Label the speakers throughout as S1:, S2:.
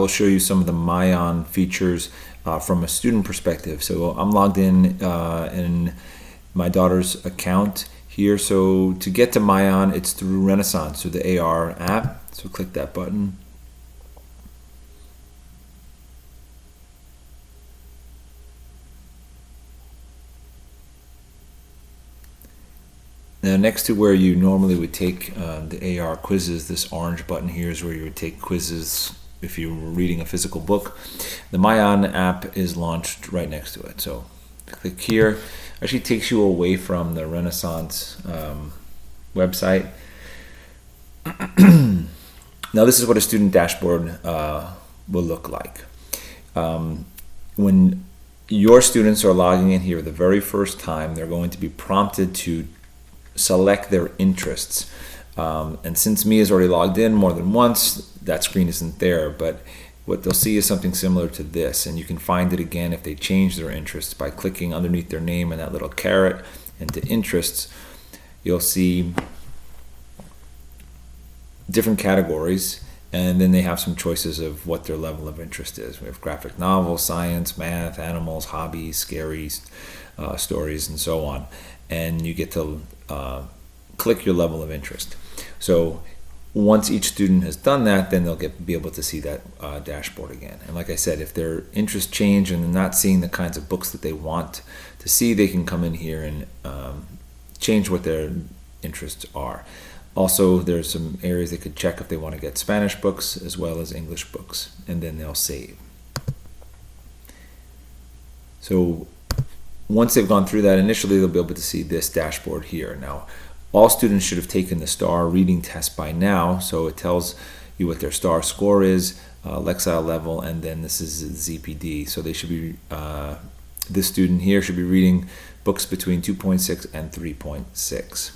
S1: will show you some of the MyON features from a student perspective. So I'm logged in my daughter's account here. So to get to MyON, it's through Renaissance, so the AR app. So click that button. Now, next to where you normally would take the AR quizzes, this orange button here is where you would take quizzes if you were reading a physical book. The MyON app is launched right next to it. So click here. Actually takes you away from the Renaissance website. Now, this is what a student dashboard will look like. When your students are logging in here the very first time, they're going to be prompted to select their interests. And since Mia's already logged in more than once, that screen isn't there, but what they'll see is something similar to this, and you can find it again if they change their interests by clicking underneath their name and that little caret into interests. You'll see different categories, and then they have some choices of what their level of interest is. We have graphic novels, science, math, animals, hobbies, scary stories, and so on. And you get to click your level of interest. So once each student has done that, then they'll be able to see that dashboard again. And like I said, if their interests change and they're not seeing the kinds of books that they want to see, they can come in here and change what their interests are. Also, there's some areas they could check if they want to get Spanish books as well as English books, and then they'll save. So once they've gone through that, initially they'll be able to see this dashboard here. Now, all students should have taken the STAR reading test by now, so it tells you what their STAR score is, Lexile level, and then this is ZPD. So they should be, this student here should be reading books between 2.6 and 3.6.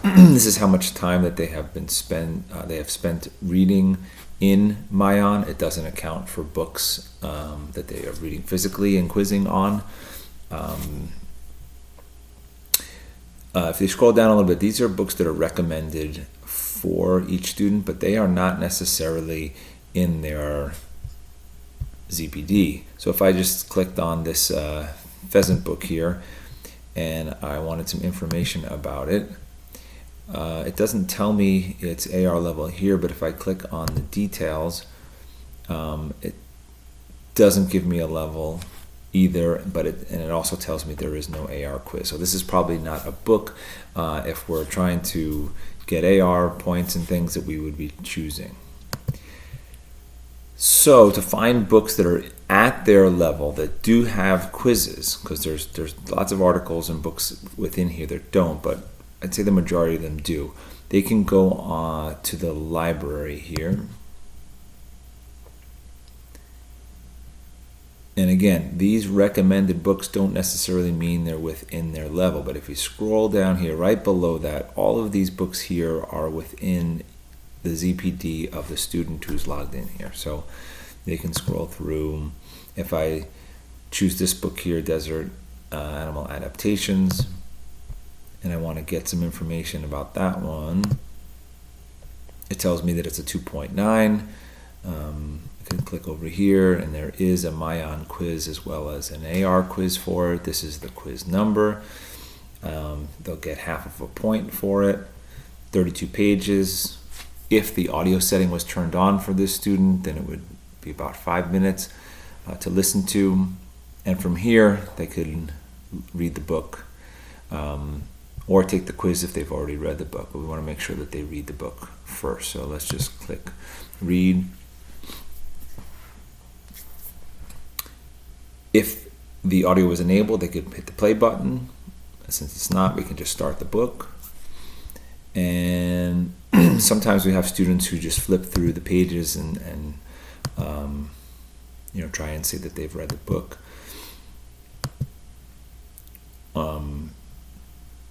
S1: This is how much time that they have spent reading in MyON. It doesn't account for books that they are reading physically and quizzing on. If they scroll down a little bit, these are books that are recommended for each student, but they are not necessarily in their ZPD. So if I just clicked on this pheasant book here and I wanted some information about it, it doesn't tell me its AR level here, but if I click on the details, it doesn't give me a level either, but it also tells me there is no AR quiz. So this is probably not a book if we're trying to get AR points and things that we would be choosing. So to find books that are at their level that do have quizzes, because there's lots of articles and books within here that don't, but I'd say the majority of them do. They can go to the library here. And again, these recommended books don't necessarily mean they're within their level, but if you scroll down here, right below that, all of these books here are within the ZPD of the student who's logged in here. So they can scroll through. If I choose this book here, Desert Animal Adaptations, and I want to get some information about that one, it tells me that it's a 2.9. I can click over here, and there is a MyON quiz as well as an AR quiz for it. This is the quiz number. They'll get half of a point for it. 32 pages. If the audio setting was turned on for this student, then it would be about 5 minutes to listen to. And from here, they could read the book or take the quiz if they've already read the book. But we want to make sure that they read the book first. So let's just click read. If the audio was enabled, they could hit the play button. Since it's not, we can just start the book. And sometimes we have students who just flip through the pages and try and say that they've read the book.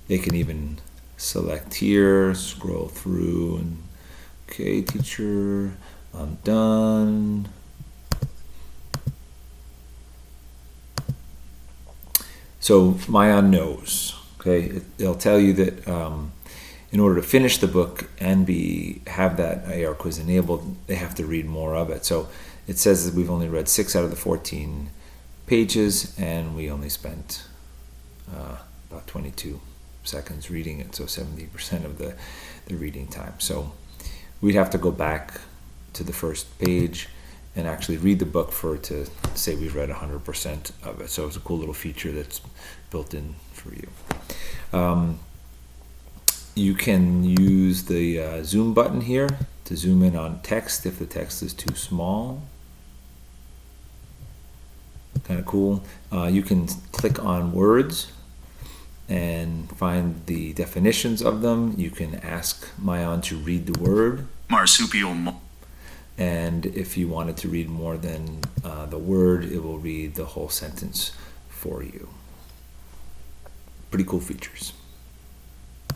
S1: They can even select here, scroll through, and okay, teacher, I'm done. So MyON knows. Okay, it'll tell you that in order to finish the book and have that AR quiz enabled, they have to read more of it. So it says that we've only read 6 out of the 14 pages, and we only spent about 22 seconds reading it, so 70% of the reading time. So we'd have to go back to the first page and actually read the book for it to say we've read 100% of it. So it's a cool little feature that's built in for you. You can use the zoom button here to zoom in on text if the text is too small. Kind of cool. You can click on words and find the definitions of them. You can ask MyON to read the word.
S2: Marsupial.
S1: And if you wanted to read more than the word, it will read the whole sentence for you. Pretty cool features.